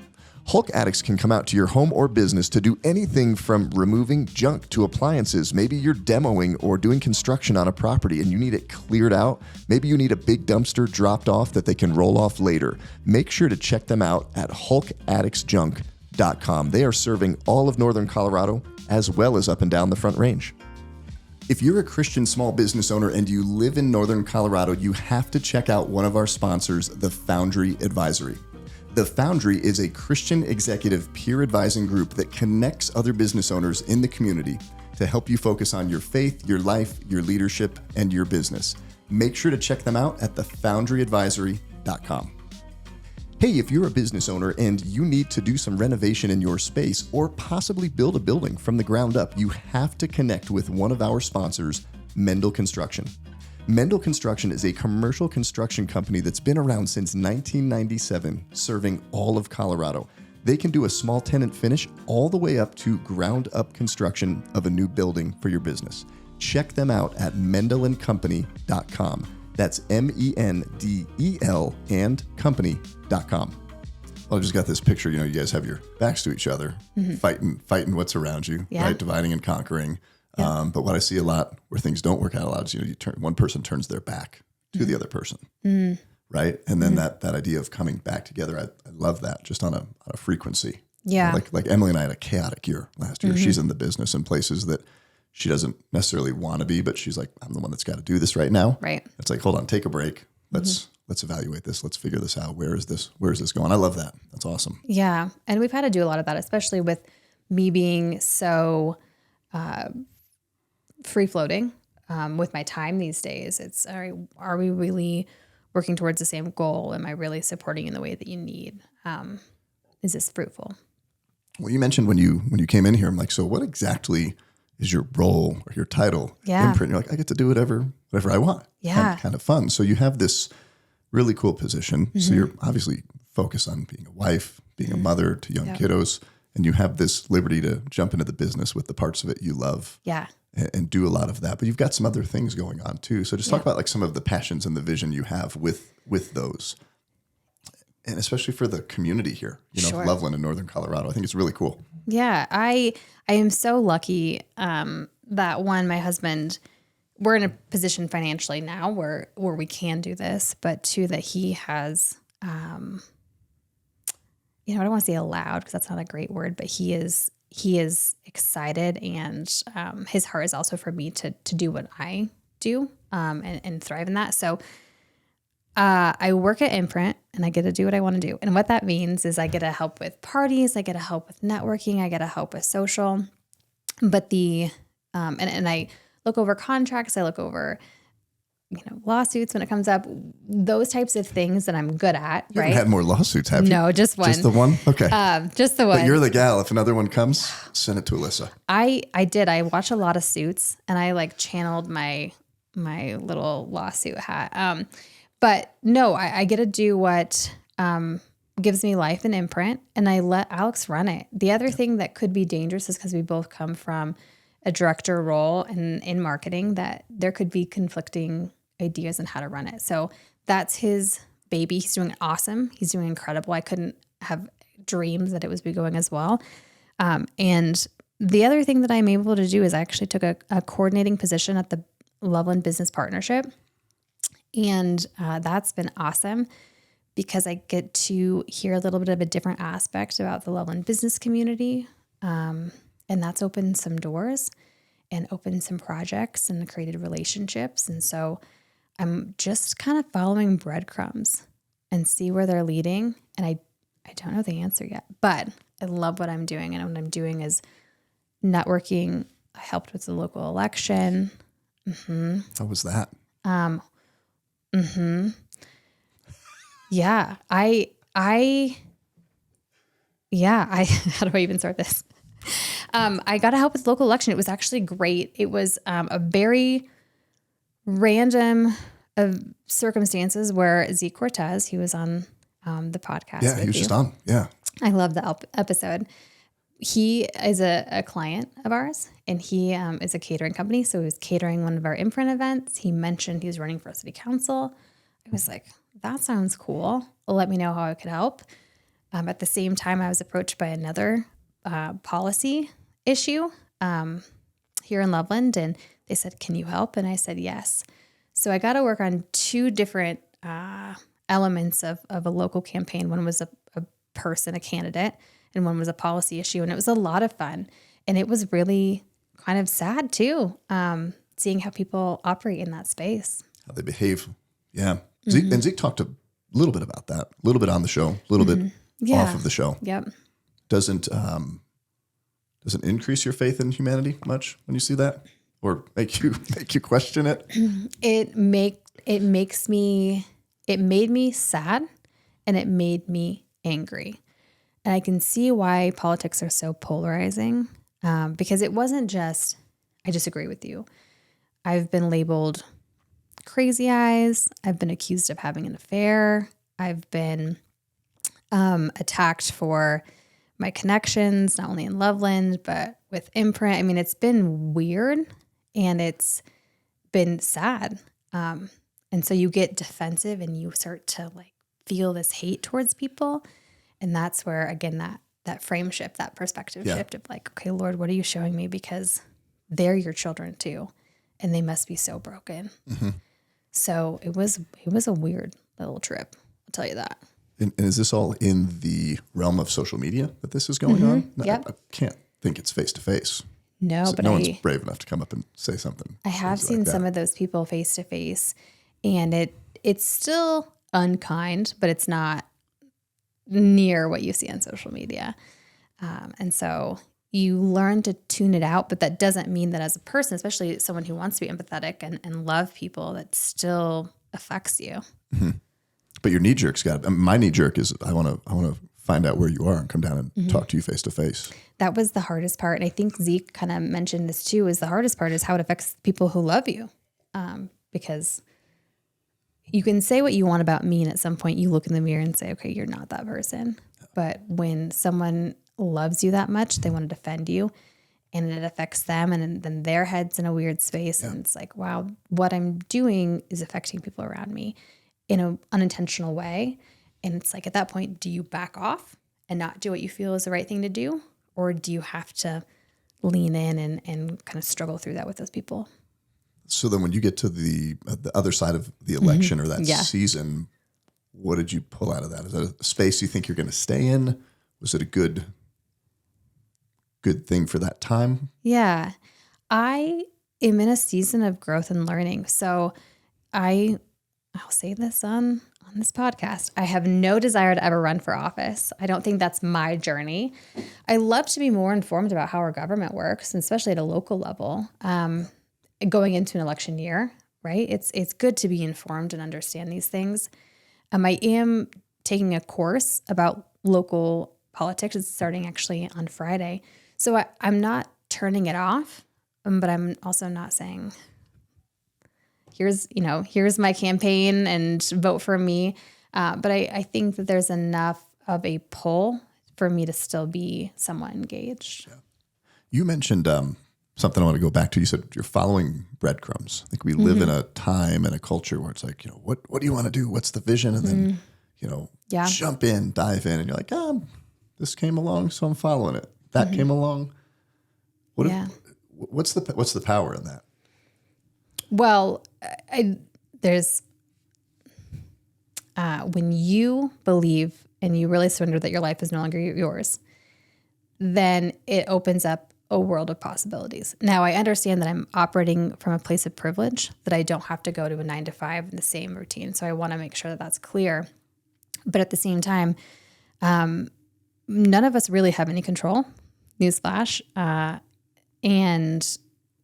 Speaker 2: Hulk Addicts can come out to your home or business to do anything from removing junk to appliances. Maybe you're demoing or doing construction on a property and you need it cleared out. Maybe you need a big dumpster dropped off that they can roll off later. Make sure to check them out at hulkaddictsjunk.com. They are serving all of Northern Colorado as well as up and down the Front Range. If you're a Christian small business owner and you live in Northern Colorado, you have to check out one of our sponsors, the Foundry Advisory. The Foundry is a Christian executive peer advising group that connects other business owners in the community to help you focus on your faith, your life, your leadership, and your business. Make sure to check them out at thefoundryadvisory.com. Hey, if you're a business owner and you need to do some renovation in your space or possibly build a building from the ground up, you have to connect with one of our sponsors, Mendel Construction. Mendel Construction is a commercial construction company that's been around since 1997, serving all of Colorado. They can do a small tenant finish all the way up to ground-up construction of a new building for your business. Check them out at mendelandcompany.com. That's MENDEL and company.com. Well, I just got this picture. You guys have your backs to each other, fighting what's around you, right? Dividing and conquering. Yeah. But what I see a lot where things don't work out a lot is, one person turns their back to the other person, right? And then that idea of coming back together, I love that, just on a frequency. Yeah. Like Emily and I had a chaotic year last year. She's in the business in places that she doesn't necessarily want to be, but she's like, I'm the one that's got to do this right now. Right. It's like, hold on, take a break. Let's evaluate this. Let's figure this out. Where is this going? I love that. That's awesome.
Speaker 1: Yeah. And we've had to do a lot of that, especially with me being so free floating with my time these days. It's, are we really working towards the same goal? Am I really supporting in the way that you need? Is this fruitful?
Speaker 2: Well, you mentioned when you came in here, I'm like, so what exactly is your role or your title?
Speaker 1: Yeah.
Speaker 2: Imprint. You're like, I get to do whatever I want.
Speaker 1: Yeah.
Speaker 2: Kind of fun. So you have this really cool position. Mm-hmm. So you're obviously focused on being a wife, being a mother to young kiddos, and you have this liberty to jump into the business with the parts of it you love.
Speaker 1: Yeah.
Speaker 2: And do a lot of that. But you've got some other things going on too. So just talk about like some of the passions and the vision you have with those. And especially for the community here, Loveland in Northern Colorado. I think it's really cool.
Speaker 1: Yeah. I am so lucky that one, my husband, we're in a position financially now where we can do this, but two, that he has, I don't want to say allowed because that's not a great word, but he is excited, and his heart is also for me to do what I do and thrive in that. So I work at Imprint, and I get to do what I want to do. And what that means is I get to help with parties, I get to help with networking, I get to help with social. But and I look over contracts, I look over lawsuits when it comes up, those types of things that I'm good at.
Speaker 2: You haven't had more lawsuits, have you?
Speaker 1: No, just one.
Speaker 2: Just the one? Okay.
Speaker 1: Just the one.
Speaker 2: But you're the gal. If another one comes, send it to Alyssa.
Speaker 1: I did. I watched a lot of Suits, and I channeled my little lawsuit hat. But no, I get to do what gives me life in Imprint, and I let Alex run it. The other thing that could be dangerous is because we both come from a director role in marketing, that there could be conflicting ideas on how to run it. So that's his baby. He's doing awesome. He's doing incredible. I couldn't have dreams that it was be going as well. And the other thing that I'm able to do is I actually took a coordinating position at the Loveland Business Partnership. And that's been awesome because I get to hear a little bit of a different aspect about the Loveland business community. And that's opened some doors and opened some projects and created relationships. And so I'm just kind of following breadcrumbs and see where they're leading. And I don't know the answer yet, but I love what I'm doing. And what I'm doing is networking. I helped with the local election. Mm-hmm.
Speaker 2: How was that?
Speaker 1: Yeah. How do I even start this? I got to help with the local election. It was actually great. It was a very random of circumstances where Zeke Cortez, he was on the podcast.
Speaker 2: Yeah, he was just on. Yeah.
Speaker 1: I love the episode. He is a client of ours, and he is a catering company. So he was catering one of our Imprint events. He mentioned he was running for city council. I was like, that sounds cool. Let me know how I could help. At the same time, I was approached by another policy issue here in Loveland, and they said, can you help? And I said, yes. So I got to work on two different elements of a local campaign. One was a person, a candidate, and one was a policy issue. And it was a lot of fun. And it was really kind of sad too, seeing how people operate in that space.
Speaker 2: How they behave. Yeah. Mm-hmm. Zeke talked a little bit about that, a little bit on the show, a little bit off of the show.
Speaker 1: Yep.
Speaker 2: Doesn't increase your faith in humanity much when you see that, or make you question it?
Speaker 1: It made me sad, and it made me angry. And I can see why politics are so polarizing, because it wasn't just, I disagree with you. I've been labeled crazy eyes. I've been accused of having an affair. I've been attacked for my connections, not only in Loveland, but with Imprint. I mean, it's been weird, and it's been sad. And so you get defensive, and you start to feel this hate towards people. And that's where, again, that frame shift, that perspective shift of okay, Lord, what are you showing me? Because they're your children too, and they must be so broken. Mm-hmm. So it was a weird little trip. I'll tell you that.
Speaker 2: And is this all in the realm of social media that this is going on? No,
Speaker 1: yep.
Speaker 2: I can't think it's face to face.
Speaker 1: No,
Speaker 2: so
Speaker 1: but
Speaker 2: no one's brave enough to come up and say something.
Speaker 1: I have seen some of those people face to face, and it's still unkind, but it's not near what you see on social media. And so you learn to tune it out, but that doesn't mean that as a person, especially someone who wants to be empathetic and love people, that still affects you.
Speaker 2: Mm-hmm. But your knee jerk's my knee jerk is I want to find out where you are and come down and talk to you face to face.
Speaker 1: That was the hardest part. And I think Zeke kind of mentioned this too, is the hardest part is how it affects people who love you. Because you can say what you want about me, and at some point you look in the mirror and say, okay, you're not that person. But when someone loves you that much, they want to defend you, and it affects them, and then their head's in a weird space. And it's like, wow, what I'm doing is affecting people around me in an unintentional way. And it's like, at that point, do you back off and not do what you feel is the right thing to do? Or do you have to lean in and kind of struggle through that with those people?
Speaker 2: So then when you get to the other side of the election or that season, what did you pull out of that? Is that a space you think you're going to stay in? Was it a good thing for that time?
Speaker 1: Yeah. I am in a season of growth and learning. So I'll say this on this podcast. I have no desire to ever run for office. I don't think that's my journey. I love to be more informed about how our government works, and especially at a local level. Going into an election year, right? It's good to be informed and understand these things. I am taking a course about local politics. It's starting actually on Friday. So I'm not turning it off, but I'm also not saying, here's my campaign and vote for me. But I think that there's enough of a pull for me to still be somewhat engaged. Yeah.
Speaker 2: You mentioned something I want to go back to. You said you're following breadcrumbs. I think we live in a time and a culture where it's like, what do you want to do? What's the vision? And then, jump in, dive in, and you're like, this came along, so I'm following it. That came along. What's the power in that?
Speaker 1: Well, there's when you believe and you really surrender that your life is no longer yours, then it opens up a world of possibilities. Now, I understand that I'm operating from a place of privilege, that I don't have to go to a 9-to-5 in the same routine. So I want to make sure that that's clear. But at the same time, none of us really have any control, newsflash, and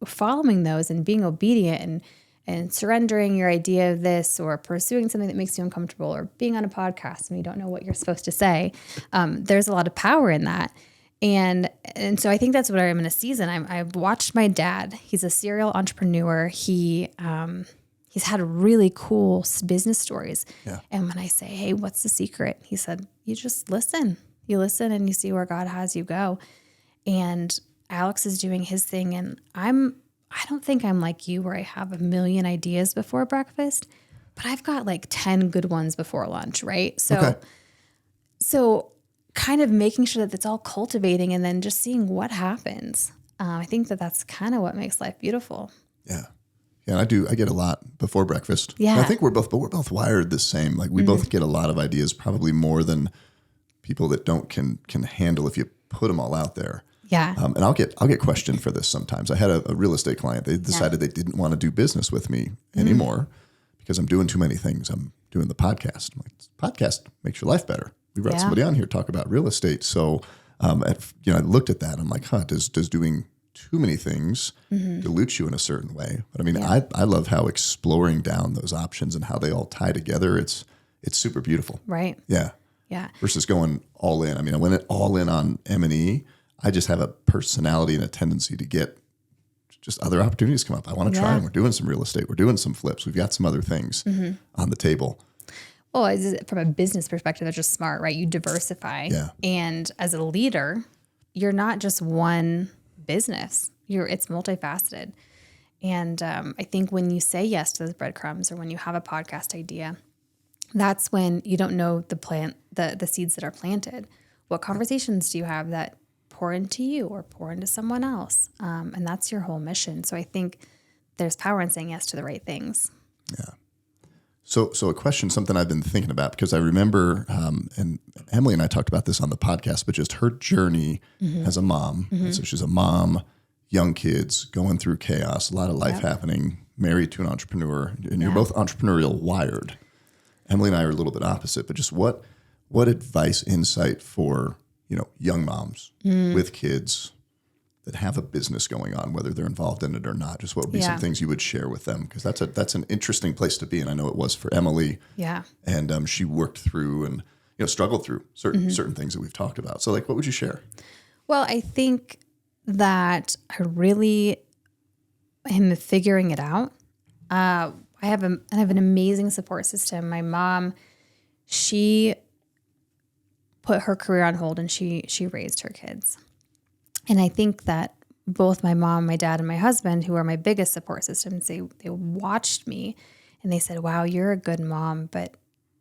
Speaker 1: following those and being obedient and surrendering your idea of this, or pursuing something that makes you uncomfortable, or being on a podcast and you don't know what you're supposed to say. There's a lot of power in that. And so I think that's what I'm in a season. I've watched my dad. He's a serial entrepreneur. He's had really cool business stories. Yeah. And when I say, hey, what's the secret? He said, you just listen. You listen and you see where God has you go. And Alex is doing his thing. And I don't think I'm like you, where I have a million ideas before breakfast, but I've got like 10 good ones before lunch. Right. So kind of making sure that it's all cultivating and then just seeing what happens. I think that's kind of what makes life beautiful. Yeah.
Speaker 2: Yeah. And I get a lot before breakfast.
Speaker 1: Yeah.
Speaker 2: And I think we're both wired the same. Like we both get a lot of ideas, probably more than people that can handle if you put them all out there.
Speaker 1: Yeah.
Speaker 2: And I'll get questioned for this sometimes. I had a real estate client. They decided they didn't want to do business with me anymore because I'm doing too many things. I'm doing the podcast. I'm like, podcast makes your life better. We brought somebody on here to talk about real estate. So, I looked at that. I'm like, does doing too many things dilute you in a certain way? But I mean, I love how exploring down those options and how they all tie together. It's super beautiful.
Speaker 1: Right.
Speaker 2: Yeah.
Speaker 1: Yeah.
Speaker 2: Versus going all in. I mean, I went all in on M&E. I just have a personality and a tendency to get just other opportunities come up. I want to try them. We're doing some real estate. We're doing some flips. We've got some other things on the table.
Speaker 1: Well, from a business perspective, that's just smart, right? You diversify. Yeah. And as a leader, you're not just one business. It's multifaceted. And I think when you say yes to those breadcrumbs, or when you have a podcast idea, that's when you don't know the seeds that are planted. What conversations do you have that pour into you or pour into someone else? And that's your whole mission. So I think there's power in saying yes to the right things.
Speaker 2: Yeah. So a question, something I've been thinking about, because I remember, and Emily and I talked about this on the podcast, but just her journey as a mom. And so she's a mom, young kids, going through chaos, a lot of life happening, married to an entrepreneur, and you're both entrepreneurial wired. Emily and I are a little bit opposite, but just what advice, insight for, young moms with kids, that have a business going on, whether they're involved in it or not? Just what would be some things you would share with them? Because that's an interesting place to be. And I know it was for Emily.
Speaker 1: Yeah.
Speaker 2: And she worked through and, struggled through certain things that we've talked about. So like, what would you share?
Speaker 1: Well, I think that I really am figuring it out. I have an amazing support system. My mom, she put her career on hold and she raised her kids. And I think that both my mom, my dad, and my husband, who are my biggest support systems, they watched me and they said, wow, you're a good mom, but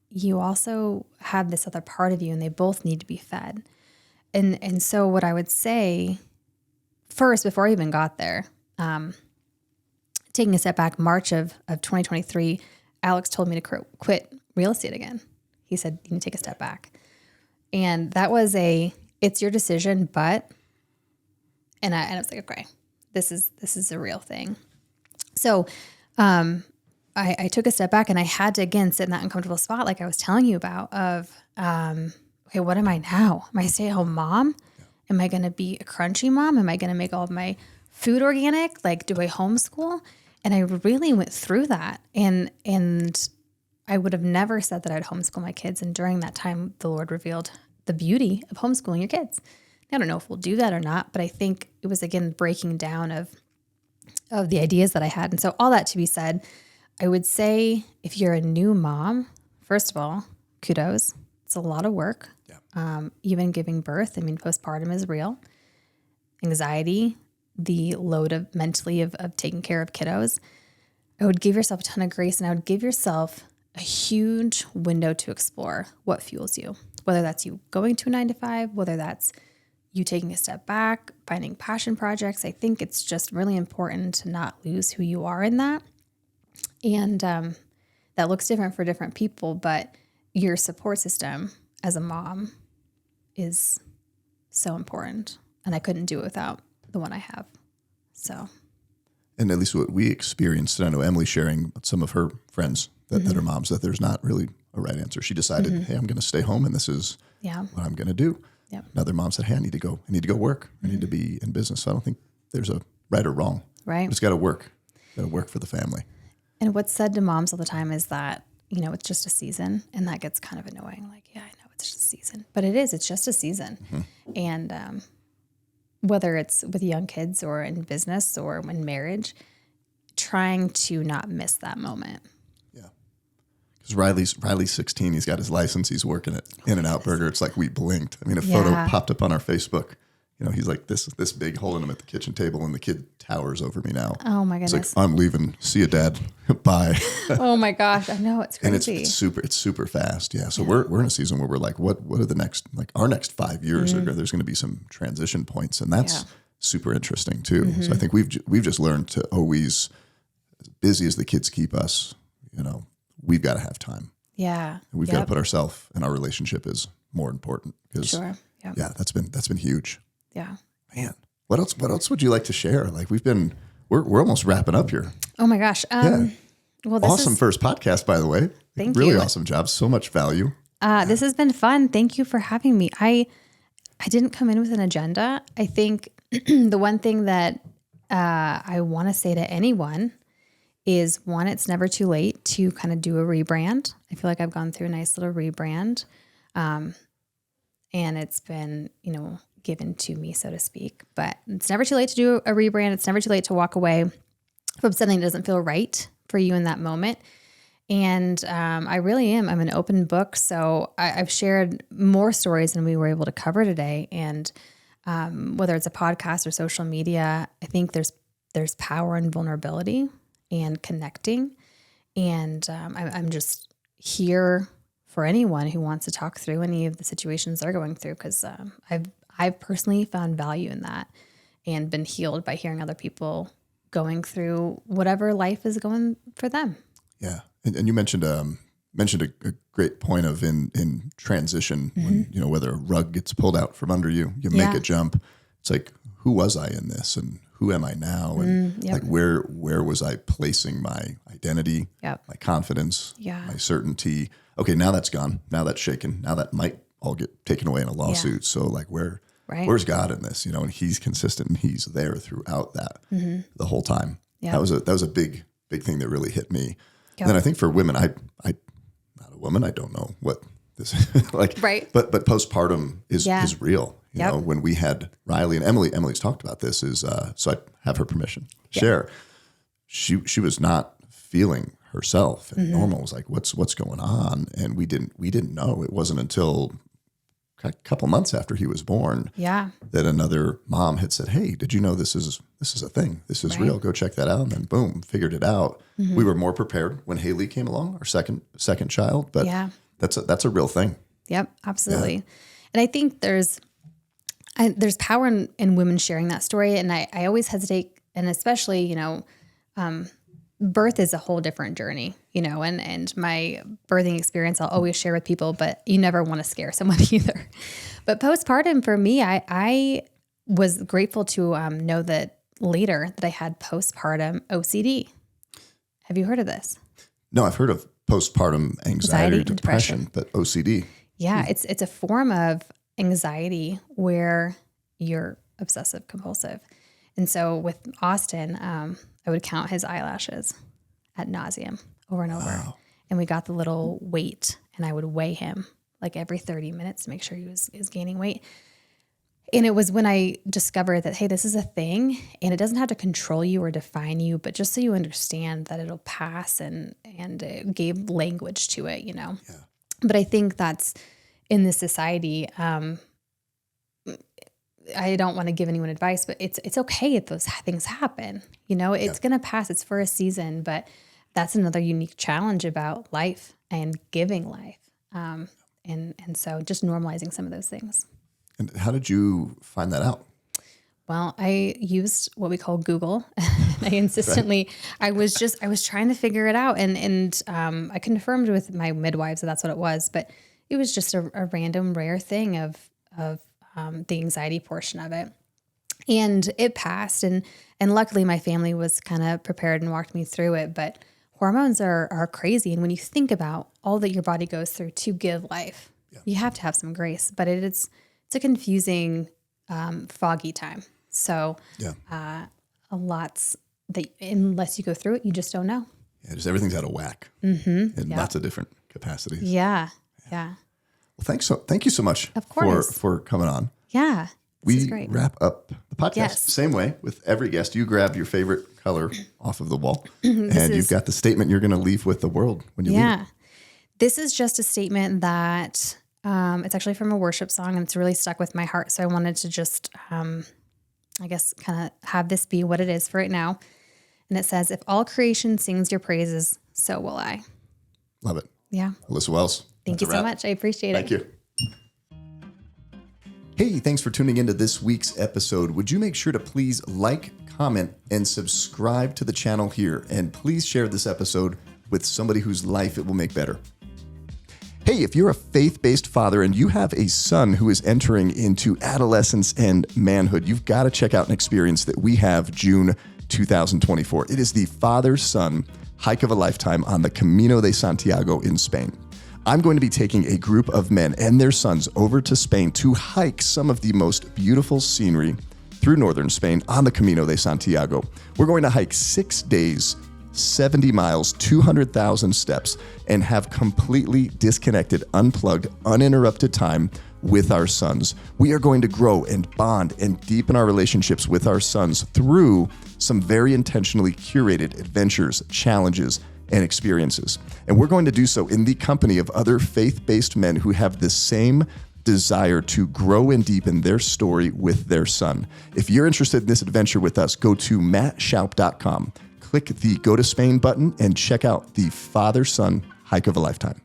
Speaker 1: you also have this other part of you and they both need to be fed. And so what I would say first, before I even got there, taking a step back, March of 2023, Alex told me to quit real estate again. He said, you need to take a step back. And that was it's your decision, but, and I was like, okay, this is a real thing. So, I took a step back and I had to, again, sit in that uncomfortable spot, like I was telling you about of, okay, what am I now? Am I a stay-at-home mom? Yeah. Am I going to be a crunchy mom? Am I going to make all of my food organic? Like, do I homeschool? And I really went through that. And I would have never said that I'd homeschool my kids. And during that time, the Lord revealed the beauty of homeschooling your kids. I don't know if we'll do that or not, but I think it was, again, breaking down of the ideas that I had. And so all that to be said, I would say if you're a new mom, first of all, kudos. It's a lot of work. Yeah. Even giving birth. I mean, postpartum is real. Anxiety, the load of mentally of taking care of kiddos. I would give yourself a ton of grace and I would give yourself a huge window to explore what fuels you, whether that's you going to a 9-to-5, whether that's you taking a step back, finding passion projects. I think it's just really important to not lose who you are in that. And that looks different for different people, but your support system as a mom is so important. And I couldn't do it without the one I have. So.
Speaker 2: And at least what we experienced, and I know Emily sharing some of her friends that are moms, that there's not really a right answer. She decided, hey, I'm going to stay home and this is what I'm going to do. Yep. Another mom said, hey, I need to go work. I need to be in business. So I don't think there's a right or wrong.
Speaker 1: Right.
Speaker 2: It's got to work. Got to work for the family.
Speaker 1: And what's said to moms all the time is that, it's just a season, and that gets kind of annoying. Like, yeah, I know it's just a season, but it's just a season. Mm-hmm. And whether it's with young kids or in business or in marriage, trying to not miss that moment. Yeah.
Speaker 2: Because Riley's 16. He's got his license. He's working at In-N-Out Burger. It's like we blinked. I mean, a photo popped up on our Facebook. He's like this big, holding him at the kitchen table, and the kid towers over me now.
Speaker 1: Oh my goodness!
Speaker 2: It's like, I'm leaving. See you, Dad. Bye.
Speaker 1: Oh my gosh, I know, it's crazy.
Speaker 2: And it's super fast. Yeah. So we're in a season where we're like, what are the next, like our next 5 years? There's going to be some transition points, and that's super interesting too. Mm-hmm. So I think we've just learned to always, as busy as the kids keep us, we've got to have time.
Speaker 1: Yeah.
Speaker 2: And we've got to put ourselves and our relationship is more important because that's been huge.
Speaker 1: Yeah.
Speaker 2: Man, what else would you like to share? Like we're almost wrapping up here.
Speaker 1: Oh my gosh. Well, this
Speaker 2: awesome first podcast, by the way.
Speaker 1: Thank
Speaker 2: you. Really
Speaker 1: you.
Speaker 2: awesome job. So much value.
Speaker 1: This has been fun. Thank you for having me. I didn't come in with an agenda. I think the one thing that I want to say to anyone is, one, it's never too late to kind of do a rebrand. I feel like I've gone through a nice little rebrand. And it's been, given to me, so to speak, but it's never too late to do a rebrand. It's never too late to walk away from something that doesn't feel right for you in that moment. And I really am. I'm an open book. So I've shared more stories than we were able to cover today. And whether it's a podcast or social media, I think there's power in vulnerability and connecting. And I'm just here for anyone who wants to talk through any of the situations they're going through, because I've personally found value in that and been healed by hearing other people going through whatever life is going for them. Yeah.
Speaker 2: And you mentioned a great point of in transition, when, whether a rug gets pulled out from under you, you make a jump. It's like, who was I in this and who am I now? And like, where was I placing my identity, my confidence, my certainty? Okay, now that's gone. Now that's shaken. Now that might all get taken away in a lawsuit. So like, where
Speaker 1: Right.
Speaker 2: Where's God in this? And he's consistent and he's there throughout that the whole time.
Speaker 1: Yeah.
Speaker 2: That was a big thing that really hit me.
Speaker 1: Yeah.
Speaker 2: And then I think for women, I'm not a woman. I don't know what this is like,
Speaker 1: right.
Speaker 2: But postpartum is real. You
Speaker 1: Yep.
Speaker 2: know, when we had Riley and Emily's talked about this so I have her permission to share. She was not feeling herself, and Norma was like, what's going on? And we didn't know. It wasn't until a couple months after he was born that another mom had said, hey, did you know this is a thing? This is real. Go check that out. And then boom, figured it out. We were more prepared when Haley came along, our second child, but that's a real thing.
Speaker 1: Yep, absolutely. Yeah. And I think there's power in women sharing that story. And I always hesitate, and especially, birth is a whole different journey, and my birthing experience I'll always share with people, but you never want to scare someone either. But postpartum for me, I was grateful to know that later that I had postpartum OCD. Have you heard of this?
Speaker 2: No, I've heard of postpartum anxiety depression, but OCD.
Speaker 1: Yeah, it's a form of anxiety where you're obsessive compulsive. And so with Austin, I would count his eyelashes ad nauseum over and over. Wow. And we got the little weight, and I would weigh him like every 30 minutes to make sure he was gaining weight. And it was when I discovered that, hey, this is a thing, and it doesn't have to control you or define you, but just so you understand that it'll pass, and it gave language to it, Yeah. But I think that's in this society, I don't want to give anyone advice, but it's okay if those things happen. It's going to pass. It's for a season, but that's another unique challenge about life and giving life. And so just normalizing some of those things.
Speaker 2: And how did you find that out?
Speaker 1: Well, I used what we call Google. I insistently, I was trying to figure it out, and I confirmed with my midwives that that's what it was, but it was just a random rare thing of the anxiety portion of it. And it passed. And luckily my family was kind of prepared and walked me through it, but hormones are crazy. And when you think about all that your body goes through to give life, you have to have some grace, but it's a confusing, foggy time. So, a lot's that unless you go through it, you just don't know.
Speaker 2: Yeah. Just everything's out of whack in lots of different capacities.
Speaker 1: Yeah.
Speaker 2: Well, thank you so much for coming on.
Speaker 1: Yeah. This is great.
Speaker 2: Wrap up the podcast same way with every guest. You grab your favorite color off of the wall, and you've got the statement you're going to leave with the world when you leave. Yeah.
Speaker 1: This is just a statement that it's actually from a worship song, and it's really stuck with my heart. So I wanted to just, kind of have this be what it is for right now. And it says, if all creation sings your praises, so will I.
Speaker 2: Love it.
Speaker 1: Yeah.
Speaker 2: Alyssa Wells.
Speaker 1: Thank you so much. I appreciate it.
Speaker 2: Thank you. Hey, thanks for tuning into this week's episode. Would you make sure to please like, comment, and subscribe to the channel here? And please share this episode with somebody whose life it will make better. Hey, if you're a faith-based father and you have a son who is entering into adolescence and manhood, you've got to check out an experience that we have June 2024. It is the Father-Son Hike of a Lifetime on the Camino de Santiago in Spain. I'm going to be taking a group of men and their sons over to Spain to hike some of the most beautiful scenery through northern Spain on the Camino de Santiago. We're going to hike 6 days, 70 miles, 200,000 steps, and have completely disconnected, unplugged, uninterrupted time with our sons. We are going to grow and bond and deepen our relationships with our sons through some very intentionally curated adventures, challenges, and experiences. And we're going to do so in the company of other faith-based men who have the same desire to grow and deepen their story with their son. If you're interested in this adventure with us, go to mattshoup.com, click the Go to Spain button, and check out the Father-Son Hike of a Lifetime.